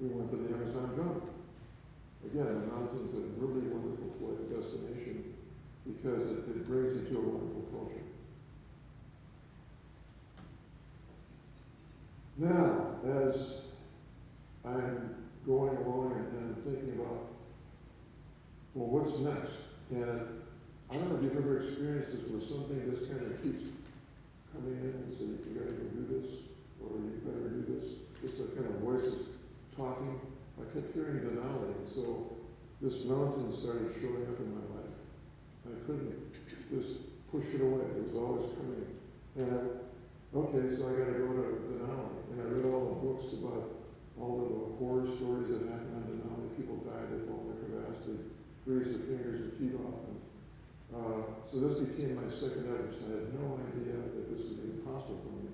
We went to the Amazon jungle. Again, the mountain's a really wonderful destination because it brings you to a wonderful culture. Now, as I'm going along and thinking about, well, what's next? And I don't know if you've ever experienced this where something just kind of keeps coming in and saying, you gotta go do this, or you better do this. Just a kind of voices talking. I kept hearing Denali, and so this mountain started showing up in my life. I couldn't just push it away. It was always coming. And okay, so I got to go to Denali. And I read all the books about all the horror stories that happened on Denali. People died, they fall in the crevasse, they freeze their fingers and feet off. And, so this became my second Everest. I had no idea that this was even possible for me.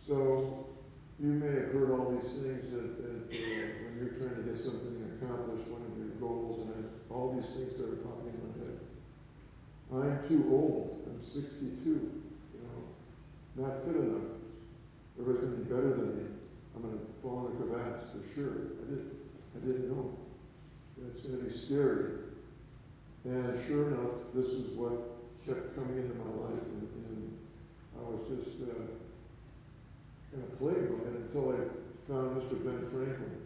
So you may have heard all these things that when you're trying to get something accomplished, one of your goals, and all these things started popping in my head. I'm too old. I'm 62. You know, not fit enough. Everybody's going to be better than me. I'm going to fall in the crevasse for sure. I didn't know. It's going to be scary. And sure enough, this is what kept coming into my life, and I was just kind of plagued by it until I found Mr. Ben Franklin,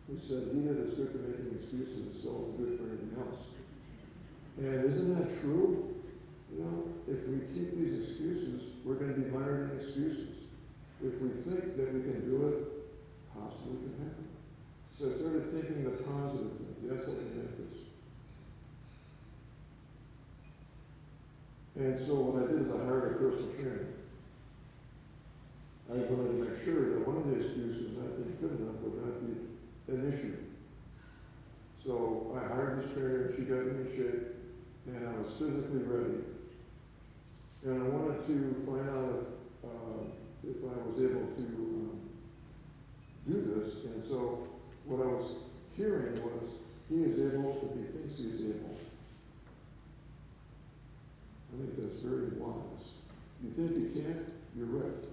who said he had a trick of making excuses is so good for anything else. And isn't that true? You know, if we keep these excuses, we're going to be mired in excuses. If we think that we can do it, possibly can happen. So I started thinking the positive thing. Yes, I can make this. And so what I did is I hired a personal trainer. I wanted to make sure that one of the excuses, not being fit enough, would not be an issue. So I hired this trainer, and she got me in shape, and I was physically ready. And I wanted to find out if I was able to do this. And so what I was hearing was, he is able if he thinks he's able. I think that's very wise. You think you can't, you're right.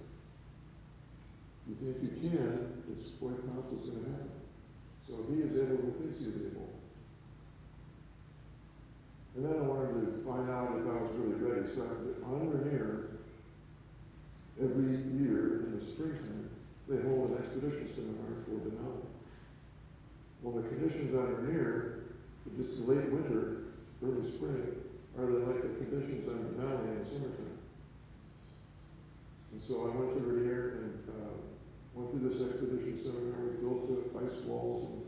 You think you can, it's quite possible it's going to happen. So he is able who thinks he's able. And then I wanted to find out if I was really ready. So on Rainier, every year in the springtime, they hold an expedition seminar for Denali. Well, the conditions on Rainier, just late winter, early spring, are like the conditions on Denali in the summertime. And so I went to Rainier and went through this expedition seminar. We built the ice walls and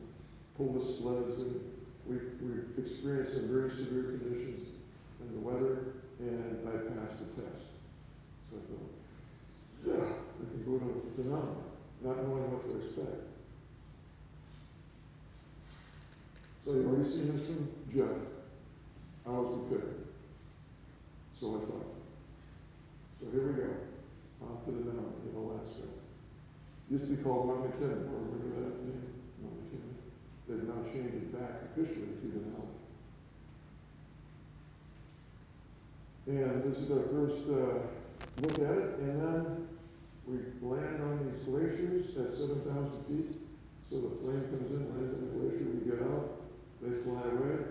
pulled the sleds, and we experienced some very severe conditions in the weather, and I passed the test. So I thought, yeah, I can go to Denali, not knowing what to expect. So you've already seen this from Jeff. I was prepared. So I thought. So here we go. Off to the Denali and all that stuff. Used to be called Mount McKinley. Remember that name? Mount McKinley. They've now changed it back officially to Denali. And this is our first look at it. And then we land on these glaciers at 7,000 feet. So the plane comes in, lands on the glacier, we get out, they fly away.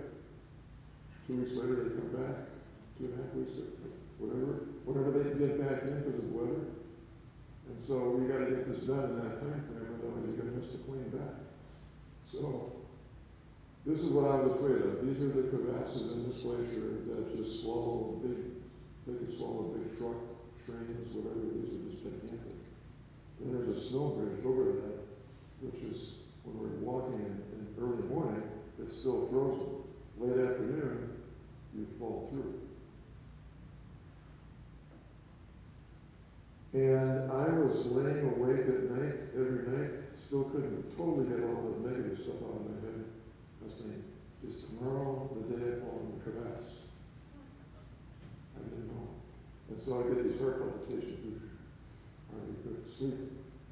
2 weeks later, they come back. 2.5 weeks, whatever they can get back in because of weather. And so we got to get this done in that time frame, otherwise you're going to miss the plane back. So this is what I was afraid of. These are the crevasses in this glacier that just swallow they could swallow big truck, trains, whatever it is, they're just gigantic. And there's a snow bridge over that, which is, when we're walking in early morning, it's still frozen. Late afternoon, you fall through. And I was laying awake at night, every night, still couldn't totally get all the negative stuff out of my head. I was thinking, is tomorrow the day I fall in the crevasse? I didn't know. And so I get these heart palpitations, hardly could sleep.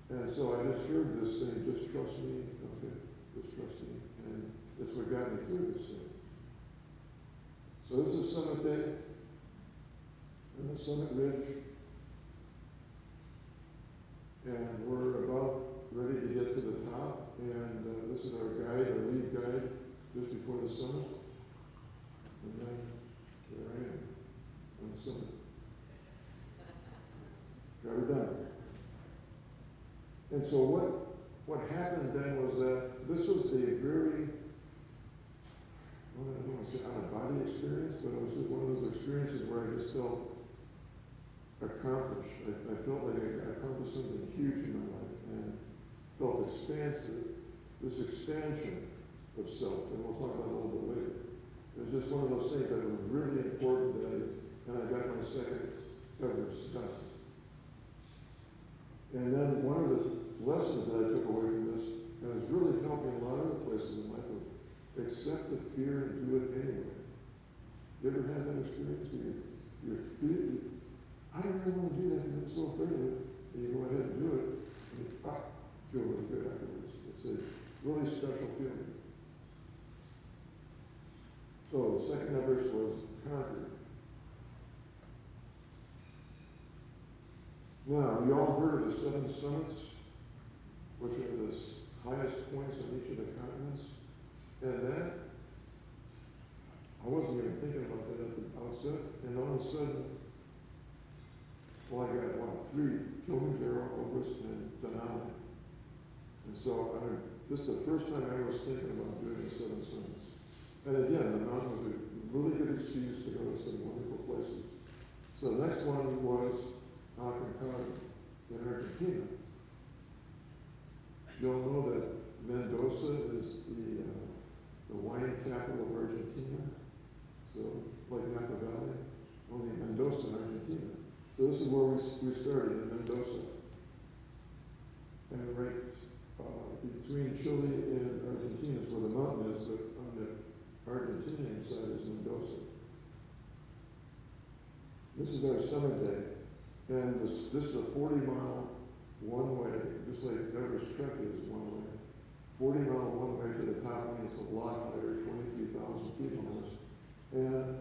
And so I just heard this thing, just trust me, okay, just trust me. And that's what got me through this thing. So this is summit day, and the summit ridge. And summit. And then there I am on the summit. Got it done. And so what happened then was that this was a very, well, I don't want to say out-of-body experience, but it was just one of those experiences where I just felt accomplished. I felt like I accomplished something huge in my life and felt expansive. This expansion of self, and we'll talk about it a little bit later. It was just one of those things that was really important and I got my second Everest done. And then one of the lessons that I took away from this, and it's really helped me in a lot of other places in life, was accept the fear and do it anyway. You ever had that experience where you're fear? I don't really want to do that because I'm so afraid of it. And you go ahead and do it, and you feel really good afterwards. It's a really special feeling. So the second Everest was conquered. Now, you all heard of the 7 summits, which are the highest points on each of the continents. And that, I wasn't even thinking about that at the outset. And all of a sudden, well, I got 3, Kilimanjaro, Everest, and Denali. And so, this is the first time I was thinking about doing the 7 summits. And again, the mountain was a really good excuse to go to some wonderful places. So the next one was Acti-Video in Argentina. You all know that Mendoza is the wine capital of Argentina. So, like Napa Valley, only Mendoza, Argentina. So this is where we started, in Mendoza. And right between Chile and Argentina is where the mountain is, but on the Argentinian side is Mendoza. This is our summit day. And this is a 40-mile one-way, just like Everest Trek is one-way. 40-mile one-way to the top, and it's a lot higher, 23,000 feet almost. And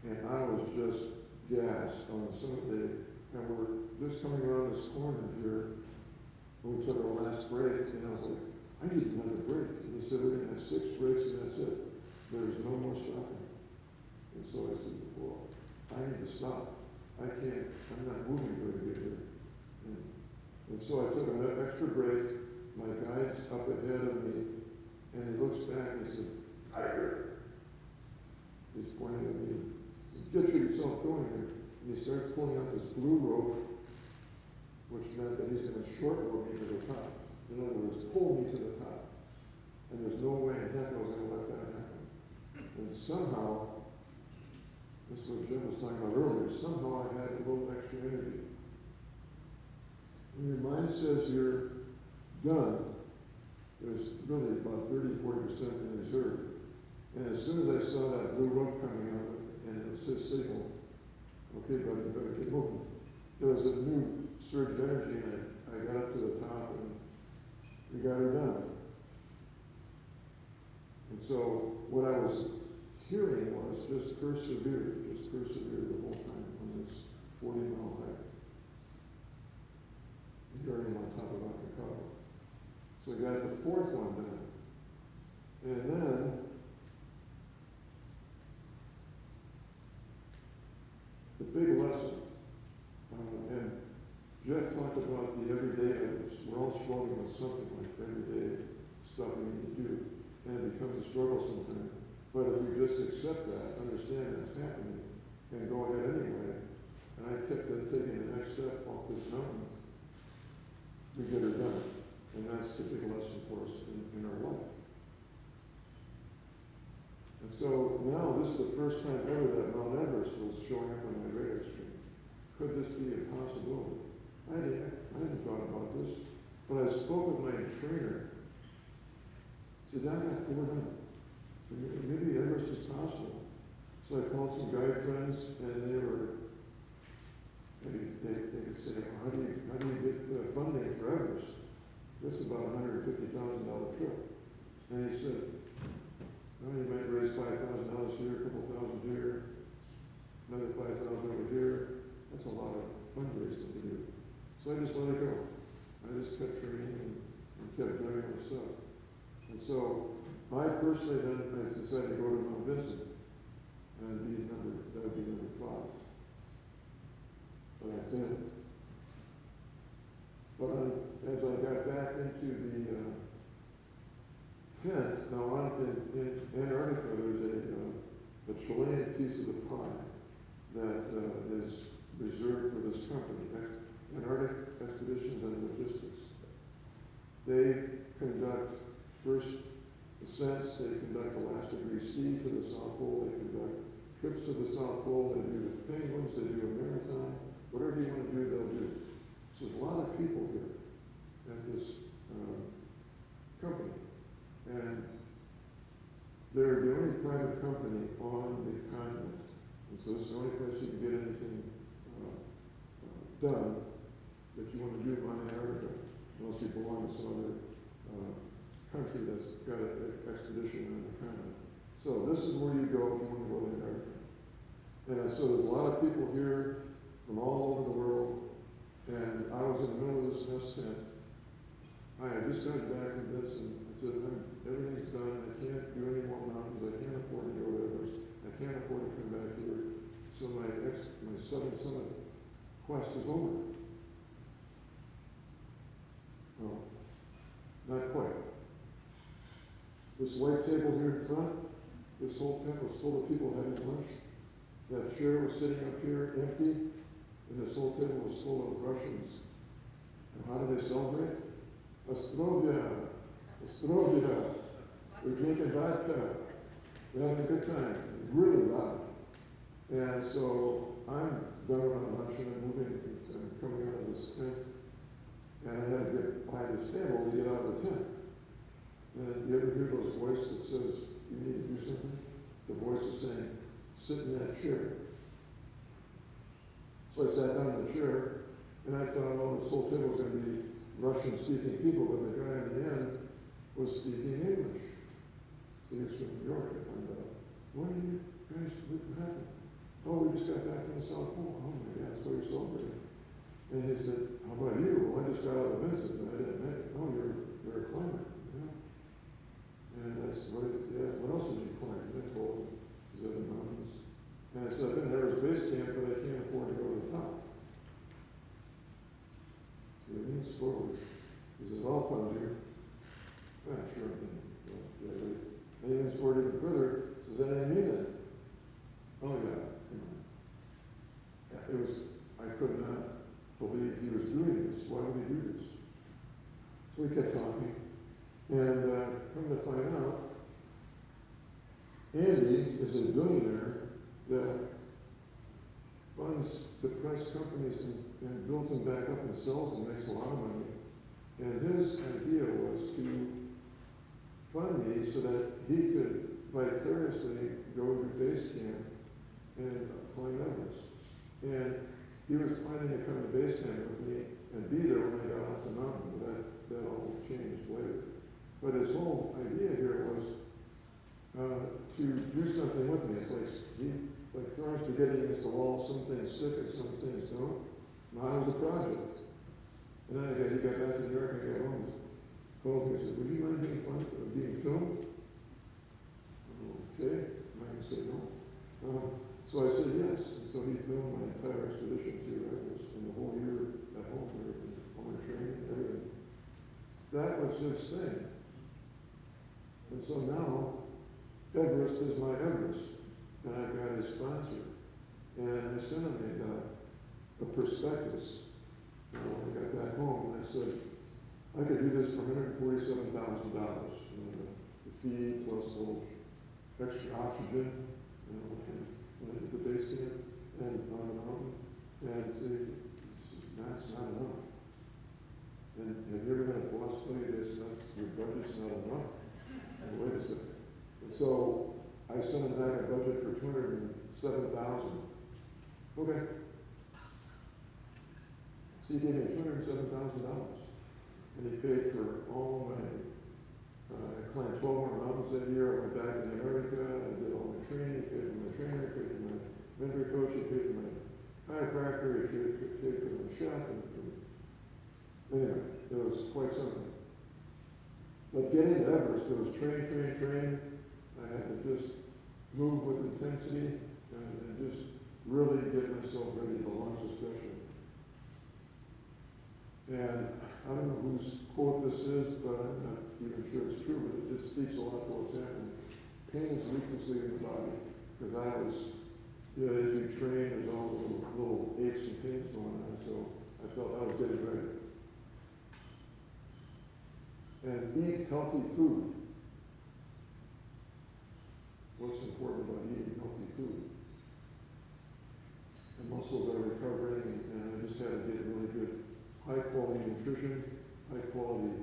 I was just gassed on the summit day. And we're just coming around this corner here, when we took our last break, and I was like, I need another break. And he said, we're going to have 6 breaks, and that's it. There's no more stopping. And so I said, well, I need to stop. I can't, I'm not moving very good here. And so I took an extra break. My guide's up ahead of me, and he looks back and he said, Tiger. He's pointing at me. He said, get yourself going here. And he starts pulling out this blue rope, which meant that he's going to short rope me to the top. In other words, pull me to the top. And there's no way in heck I was going to let that happen. And somehow, this is what Jim was talking about earlier, somehow I had a little extra energy. When your mind says you're done, there's really about 30-40% in reserve. And as soon as I saw that blue rope coming out, and it was his signal, okay, buddy, you better keep moving. There was a new surge of energy, and I got up to the top, and we got her done. And so what I was hearing was just persevere the whole time on this 40-mile hike. Here I am on top of Acti-Video. So I got the 4th one done. And then, the big lesson, and Jeff talked about the everyday items. We're all struggling with something like everyday stuff we need to do. And it becomes a struggle sometimes. But if we just accept that, understand that it's happening, and go ahead anyway, and I kept taking the next step off this mountain, we get her done. And that's the big lesson for us in our life. And so now this is the first time ever that Mount Everest was showing up on my radar screen. Could this be a possibility? I hadn't thought about this, but I spoke with my trainer. He said, I got 4 done. Maybe Everest is possible. So I called some guide friends, and they could say, how do you get funding for Everest? This is about a $150,000 trip. And he said, well, you might raise $5,000 here, a couple thousand here, another $5,000 over here. That's a lot of fundraising to do. So I just let it go. I just kept training and kept doing my stuff. And so I personally then I decided to go to Mount Vincent, and that would be number 5. But I failed. But as I got back into the tent, now in Antarctica, there's a Chilean piece of the pie that is reserved for this company, Antarctic Expeditions and Logistics. They conduct first ascents, they conduct the last degree ski to the South Pole, they conduct trips to the South Pole, they do the penguins, they do a marathon, whatever you want to do, they'll do. So there's a lot of people here at this company. And they're the only private company on the continent. And so this is the only place you can get anything done that you want to do on Antarctica, unless you belong to some other country that's got an expedition on the continent. So this is where you go if you want to go to Antarctica. And so there's a lot of people here from all over the world, and I was in the middle of this nest tent. I had just gotten back from this, and I said, everything's done, I can't do any more mountains, I can't afford to go to Everest, I can't afford to come back here. So my 7th summit quest is over. Well, not quite. This white table here in front, this whole tent was full of people having lunch. That chair was sitting up here empty, and this whole table was full of Russians. And how do they celebrate? Ostrovia, Ostrovia. We're drinking vodka. We're having a good time. It's really loud. And so I'm done with my lunch and I'm coming out of this tent. And I had to get by this table to get out of the tent. And you ever hear those voices that says, you need to do something? The voice is saying, sit in that chair. So I sat down in the chair, and I thought, oh, this whole table was going to be Russian-speaking people, but the guy in the end was speaking English. So he was from New York, I found out. What are you guys, what happened? Oh, we just got back from the South Pole. Oh my God, so you're celebrating. And he said, how about you? Well, I just got out of Vincent, and I didn't make it. Oh, you're a climber. Yeah. And I said, what else did you climb? And I told him, he's at the mountains. And I said, I've been there as base camp, but I can't afford to go to the top. So he leans forward. He says, I'll fund you. Ah, sure thing. And he leans forward even further. Says, then I need it. Oh yeah, come on. Yeah, I could not believe he was doing this. Why would he do this? So we kept talking. And come to find out, Andy is a billionaire that funds depressed companies and builds them back up and sells them, makes a lot of money. And his idea was to fund me so that he could vicariously go to base camp and climb Everest. And he was planning to come to base camp with me and be there when I got off the mountain, but that all changed later. But his whole idea here was to do something with me. It's like throwing spaghetti against the wall. Some things stick and some things don't. Mine was a project. And then he got back to New York and I got home. He called me and said, would you mind being filmed? Okay. I'm not going to say no. So I said yes. And so he filmed my entire expedition to Everest and the whole year at home, everything, all my training, everything. That was his thing. And so now, Everest is my Everest. And I've got his sponsor. And I sent him a prospectus. When I got back home, and I said, I could do this for $147,000. The fee plus a little extra oxygen, when I did the base camp and on the mountain. And that's not enough. And have you ever had a boss tell you this? Your budget's not enough? And wait a second. And so I sent him back a budget for $207,000. Okay. So he gave me $207,000. And he paid for all my, I climbed 12 more mountains that year. I went back to Antarctica. I did all my training. He paid for my trainer. He paid for my mentor coach. He paid for my chiropractor. He paid for my chef. And anyway, it was quite something. But getting to Everest, it was train. I had to just move with intensity and just really get myself ready to launch especially. And I don't know whose quote this is, but I'm not even sure it's true, but it just speaks a lot to what's happening. Pain is weakness leaving the body. Because I was, as you train, there's all the little aches and pains going on, so I felt I was getting ready. And eat healthy food. What's important about eating healthy food? The muscles are recovering, and I just had to get really good, high-quality nutrition, high-quality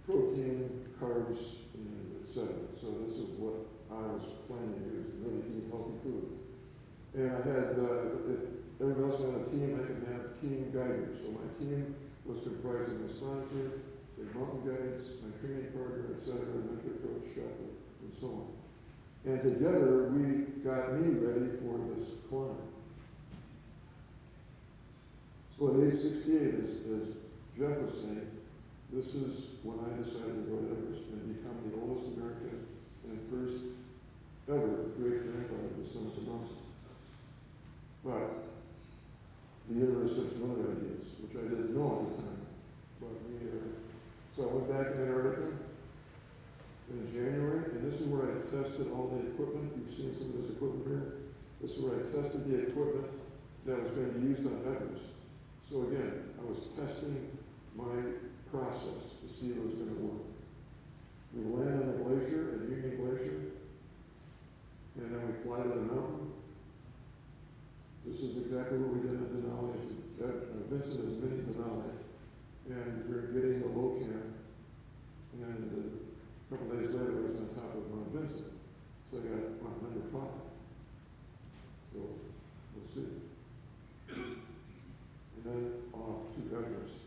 protein, carbs, and etc. So this is what I was planning to do, is really eat healthy food. And I had, if everybody else on a team, I could have team guidance. So my team was comprised of my sponsor, the mountain guides, my training partner, etc., mentor coach, chef, and so on. And together, we got me ready for this climb. So at age 68, as Jeff was saying, this is when I decided to go to Everest and become the oldest American and first ever great-grandfather to summit the mountain. But the universe has some other ideas, which I didn't know at the time. But so I went back to Antarctica in January, and this is where I tested all the equipment. You've seen some of this equipment here. This is where I tested the equipment that was going to be used on Everest. So again, I was testing my process to see if it was going to work. We land on the glacier, at Union Glacier, and then we fly to the mountain. This is exactly what we did at Denali. Vincent is mini Denali, and we're getting the low camp, and a couple days later I was on top of Mount Vincent. So I got number 5. So we'll see. And then off to Everest.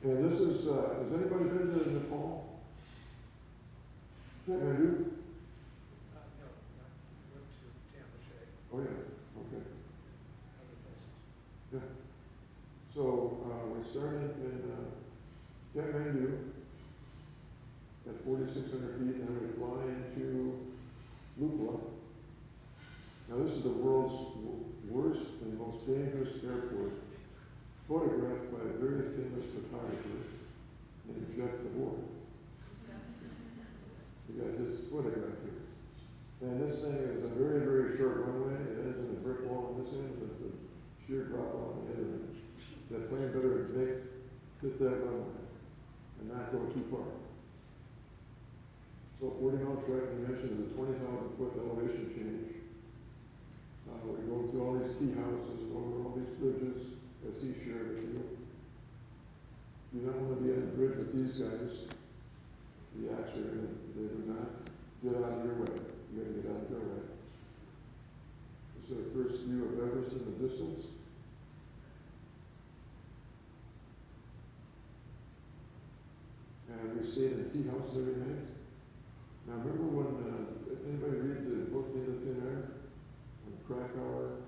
And this is, has anybody been to Nepal? Kathmandu? No, I went to Tampa. Oh yeah, okay. Other places. Yeah. So we started in Kathmandu at 4,600 feet, and then we fly into Lukla. Now this is the world's worst and most dangerous airport, photographed by a very famous photographer named DeBoer. You got his photograph here. And this thing is a very, very short runway. It ends in a brick wall on this end, but the sheer drop off on the other end. That plane better hit that runway and not go too far. So 40-mile track, we mentioned, is a 20,000-foot elevation change. We go through all these tea houses and over all these bridges, as he shared with you. You don't want to be on the bridge with these guys. The Yaks are in it. They do not get out of your way. You got to get out of their way. This is our first view of Everest in the distance. And we stayed in tea houses every night. Now remember when, anybody read the book Into Thin Air? When Krakauer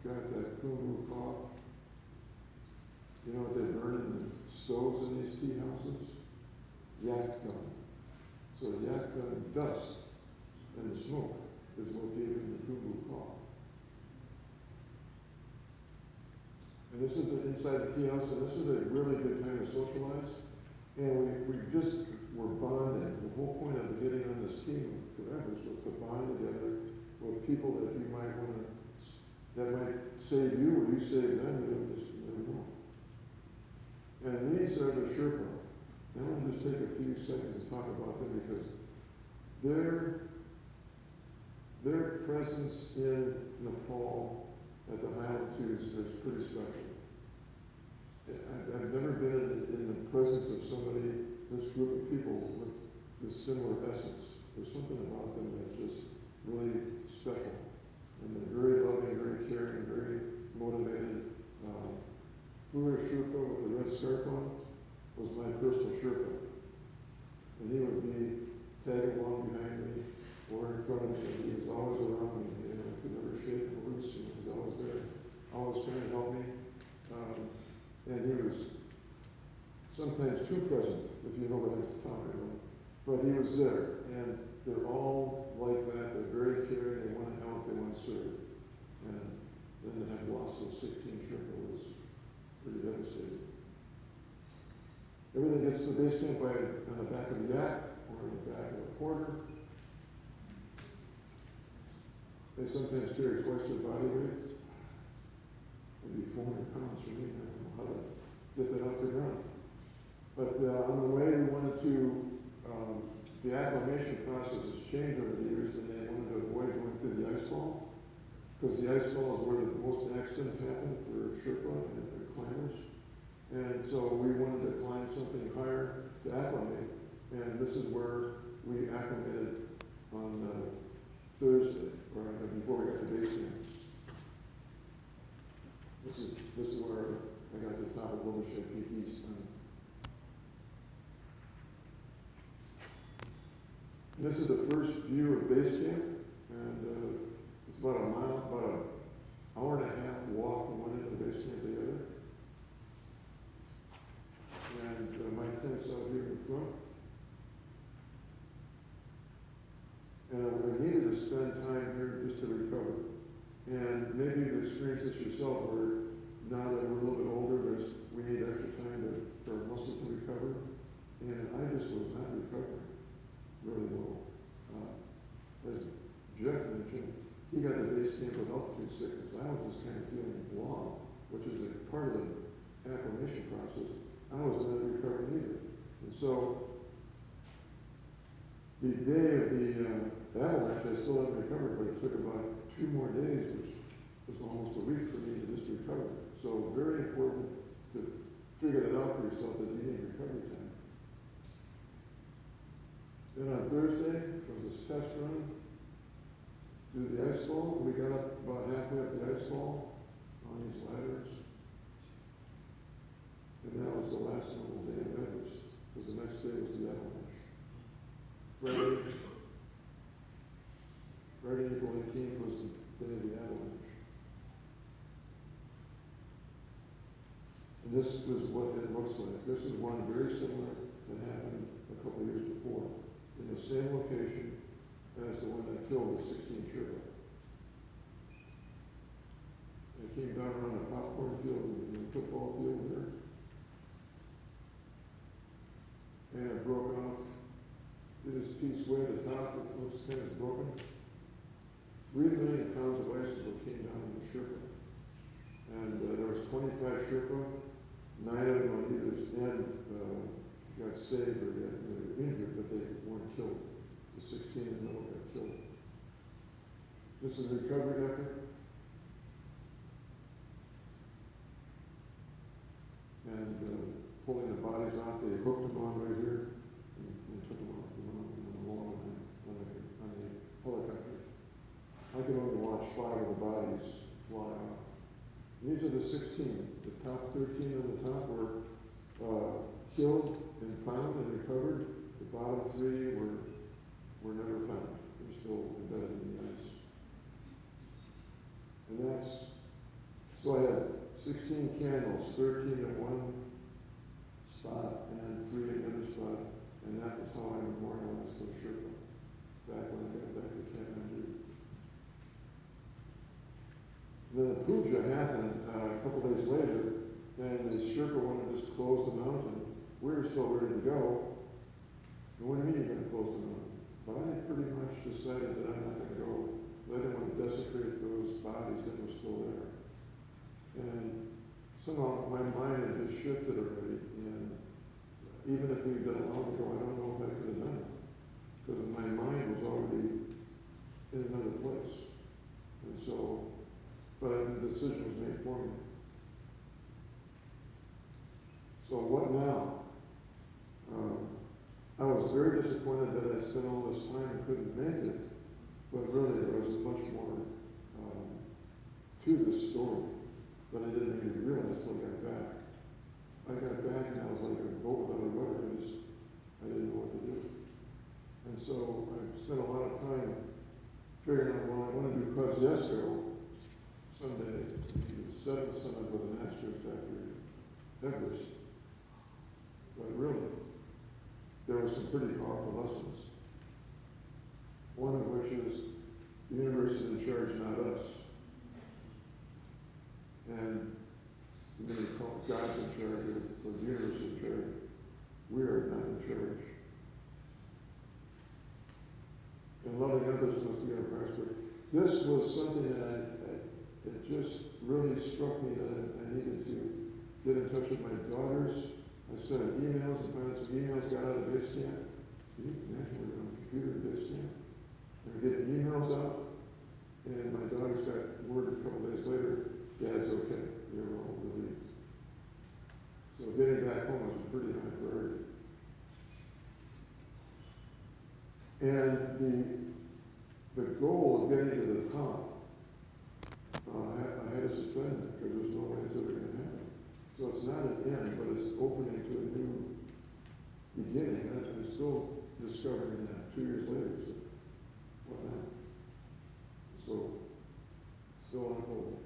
got that Kumbu cough. You know what they burn in the stoves in these tea houses? Yak dung. So the yak dung dust and the smoke is what gave him the Kumbu cough. And this is inside the tea house, and this is a really good time to socialize. And we just were bonding. The whole point of getting on this team for Everest was to bond together with people that you might want to, that might save you or you save them. You just never know. And these are the Sherpa. I want to just take a few seconds to talk about them because their presence in Nepal at the high altitudes is pretty special. I've never been in the presence of somebody, this group of people with this similar essence. There's something about them that's just really special. And they're very loving, very caring, very motivated. Fuhrer Sherpa with the red scarf on was my personal Sherpa. And he would be tagging along behind me or in front of me. He was always around me. You know, I could never shake him loose. He was always there, always trying to help me. And he was sometimes too present, if you know what I'm talking about. But he was there, and they're all like that. They're very caring. They want to help. They want to serve. And then to have lost those 16 triple was pretty devastating. Everything gets to the base camp by on the back of the yak or on the back of a quarter. They sometimes carry twice their body weight. Maybe 400 pounds for me. I don't know how to get that off the ground. But on the way, we wanted to, the acclimation process has changed over the years, and they wanted to avoid going through the ice fall, because the ice fall is where the most accidents happen for Sherpa and climbers. And so we wanted to climb something higher to acclimate, and this is where we acclimated on Thursday, or before we got to base camp. This is where I got to the top of Wildershire Peak East. And this is the first view of base camp, and it's about a mile, about an hour and a half walk from one end of the base camp to the other. And my tent's out here in front. And we needed to spend time here just to recover. And maybe you've experienced this yourself, where now that we're a little bit older, we need extra time for our muscles to recover. And I just was not recovering really well. As Jeff mentioned, he got to base camp with altitude sickness. I was just kind of feeling blah, which is a part of the acclimation process. I was not recovering either. And so the day of the avalanche, I still hadn't recovered, but it took about 2 more days, which was almost a week for me to just recover. So very important to figure that out for yourself, that you need recovery time. Then on Thursday, there was this test run through the ice fall. We got up about halfway up the ice fall on these ladders. And that was the last normal day of Everest, because the next day was the avalanche. Friday, April 18th was the day of the avalanche. And this is what it looks like. This is one very similar that happened a couple of years before, in the same location as the one that killed the 16 Sherpa. It came down around the popcorn field and the football field there. And it broke off. This piece way at the top that looks kind of broken. 3 million pounds of icicle came down in the Sherpa. And there was 25 Sherpa, 9 of them on either end got saved or got injured, but they weren't killed. The 16 in the middle got killed. This is a recovery effort. And pulling the bodies off, they hooked them on right here and took them off the wall on the helicopter. I could only watch 5 of the bodies fly off. These are the 16. The top 13 on the top were killed and found and recovered. The bottom 3 were never found. They're still embedded in the ice. And that's, so I had 16 candles, 13 at one spot and 3 at the other spot, and that was how I memorialized those Sherpa back when I got back to Kathmandu. Then the puja happened a couple days later, and the Sherpa wanted to just close the mountain. We were still ready to go. And what do you mean you're going to close the mountain? But I had pretty much decided that I'm not going to go. I didn't want to desecrate those bodies that were still there. And somehow my mind had just shifted already, and even if we'd been allowed to go, I don't know if I could have done it, because my mind was already in another place. And so, but the decision was made for me. So what now? I was very disappointed that I spent all this time and couldn't make it, but really there was much more to this story that I didn't even realize till I got back. I got back and I was like a boat without a rudder. I didn't know what to do. And so I spent a lot of time figuring out, well, I want to do Kosciuszko someday. It's the 7th summit with an asterisk after Everest. but really, there were some pretty powerful lessons. One of which is the universe is in charge, not us. And many call God's in charge or the universe is in charge. We are not in charge. And loving others must be our priority. This was something that just really struck me that I needed to get in touch with my daughters. I sent emails and found some emails got out of base camp. Can you imagine we're on a computer in base camp? And we're getting emails out, and my daughters got word a couple days later, Dad's okay. They were all relieved. So getting back home was a pretty high priority. And the goal of getting to the top, I had to suspend it because there's no way it's ever going to happen. So it's not an end, but it's opening to a new beginning. And I'm still discovering that 2 years later. So what now? So still unfolding.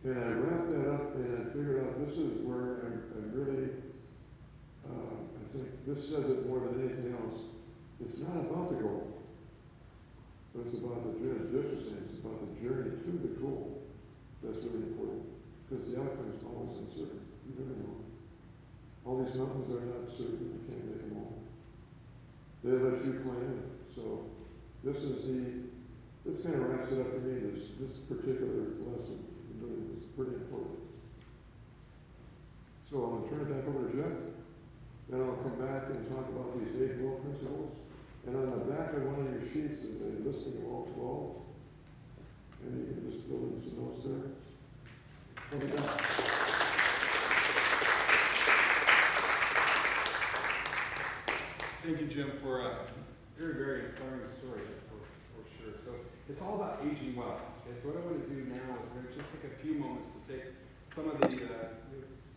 And I wrapped that up and I figured out this is where I really, I think this says it more than anything else. It's not about the goal, but it's about the journey. Just the same, it's about the journey to the goal. That's really important because the outcome is always uncertain. You never know. All these mountains are not certain. You can't make them all. They let you plan it. So this kind of wraps it up for me. This particular lesson really was pretty important. So I'm going to turn it back over to Jeff. Then I'll come back and talk about these age well principles. And on the back of one of your sheets is a listing of all 12. And you can just fill in some notes there. Thank you, Jim, for a very, very inspiring story, that's for sure. So it's all about aging well. Okay, so what I want to do now is we're going to just take a few moments to take some of the,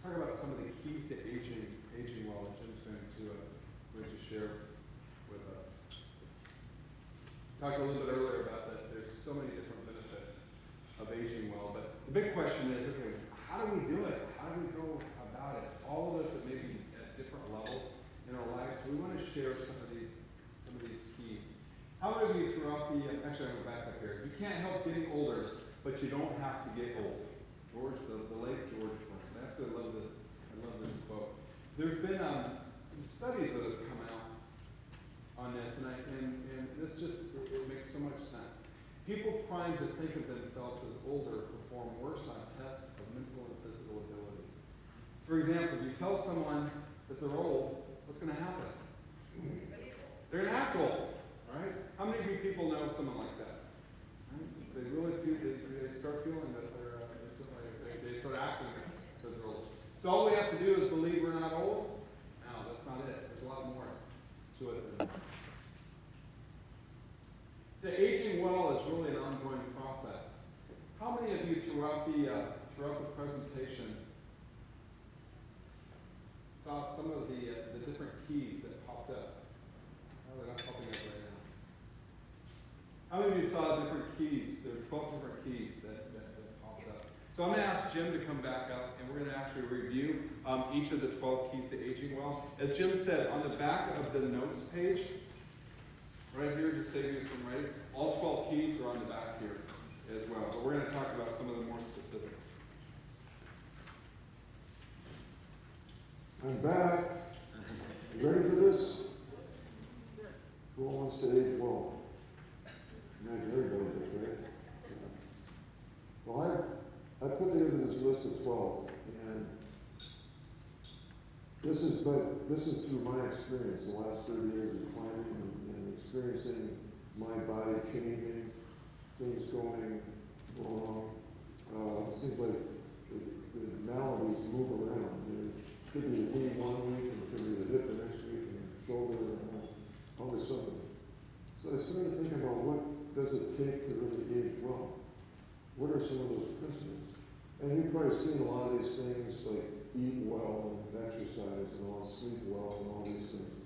talk about some of the keys to aging well that Jim's going to share with us. Talked a little bit earlier about that there's so many different benefits of aging well, but the big question is, okay, how do we do it? How do we go about it? All of us that may be at different levels in our lives, so we want to share some of these keys. How many of you throughout the, actually I'm going to back up here, you can't help getting older, but you don't have to get old. George, the late George Burns. I absolutely love this. I love this quote. There's been some studies that have come out on this, and this just, it makes so much sense. People primed to think of themselves as older perform worse on tests of mental and physical ability. For example, if you tell someone that they're old, what's going to happen? They're going to act old, right? How many of you people know someone like that? Right? They really feel, they start feeling that they start acting that they're old. So all we have to do is believe we're not old? No, that's not it. There's a lot more to it than that. So aging well is really an ongoing process. How many of you throughout the presentation saw some of the different keys that popped up? Oh, they're not popping up right now. How many of you saw different keys? There were 12 different keys that popped up. So I'm going to ask Jim to come back up, and we're going to actually review each of the 12 keys to aging well. As Jim said, on the back of the notes page, right here, just saving it from right, all 12 keys are on the back here as well. But we're going to talk about some of the more specifics. I'm back. You ready for this? Who wants to age well? Imagine everybody does, right? Well, I put together this list of 12, and this is through my experience, the last 30 years of climbing and experiencing my body changing, things going wrong. It seems like the maladies move around. It could be the knee one week, and it could be the hip the next week, and the shoulder, and always something. So I started thinking about what does it take to really age well? What are some of those principles? And you've probably seen a lot of these things like eat well and exercise and all, sleep well and all these things.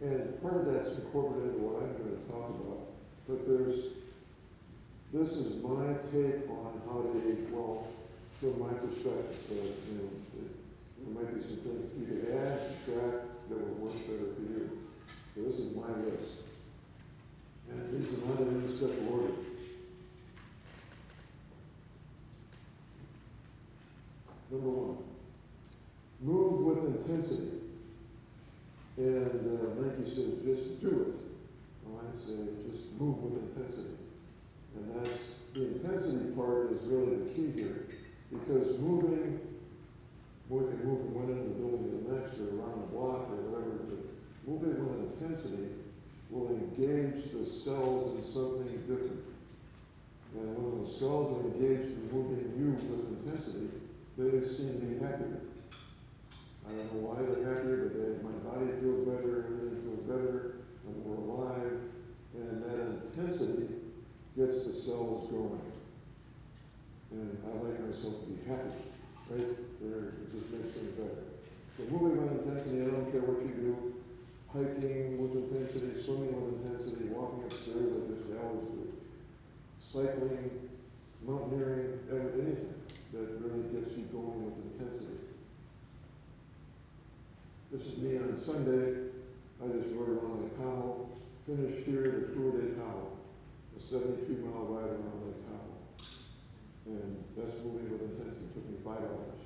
And part of that's incorporated into what I'm going to talk about. But this is my take on how to age well from my perspective, but, you know, there might be some things you could add, subtract, that would work better for you. So this is my list. And these are not in any special order. Number one, move with intensity. And Nike says, just do it. Well, I say, just move with intensity. And that's, the intensity part is really the key here. Because moving, we can move from one end of the building to the next, or around the block, or whatever, but moving with intensity will engage the cells in something different. And when the cells are engaged in moving you with intensity, they seem to be happier. I don't know why they're happier, but my body feels better, everything feels better, I'm more alive, and that intensity gets the cells going. And I like myself to be happy, right? It just makes things better. So moving with intensity, I don't care what you do, hiking with intensity, swimming with intensity, walking upstairs like this, I always do. Cycling, mountaineering, anything that really gets you going with intensity. This is me on Sunday. I just rode around Lake Tahoe, finished here the Tour de Tahoe, a 72-mile ride around Lake Tahoe. And that's moving with intensity. It took me 5 hours.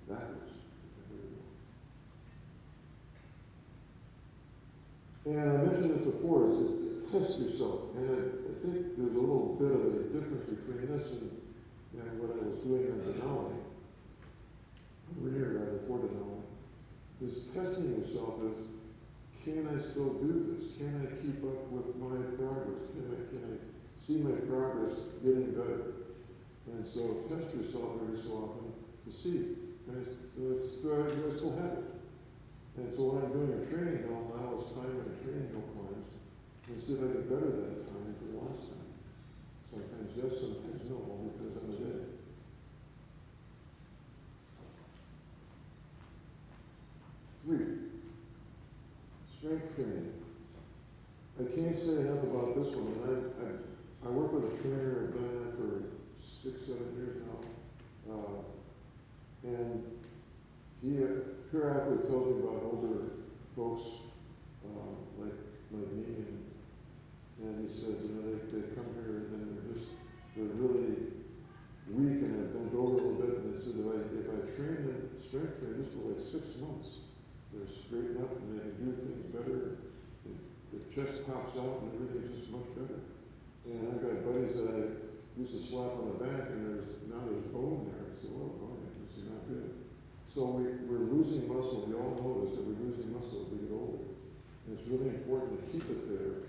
Backwards. And I mentioned this before, is to test yourself. And I think there's a little bit of a difference between this and what I was doing on Denali. Over here, right before Denali. This testing yourself is, can I still do this? Can I keep up with my progress? Can I see my progress getting better? And so test yourself every so often to see, do I still have it? And so when I'm doing a training hill now, it's time when a training hill climbs, and see if I get better that time for the last time. Sometimes yes, sometimes no, all depends on the day. Three, strength training. I can't say enough about this one. And I work with a trainer, I've done that for 6-7 years now. And he periodically tells me about older folks like me, and he says, you know, they come here and they're really weak and have bent over a little bit, and they said, if I train them, strength train just for like 6 months, they're straightened up and they can do things better. The chest pops out and everything's just much better. And I've got buddies that I used to slap on the back, and now there's bone there. I said, well, this is not good. So we're losing muscle. We all know this, that we're losing muscle as we get older. And it's really important to keep it there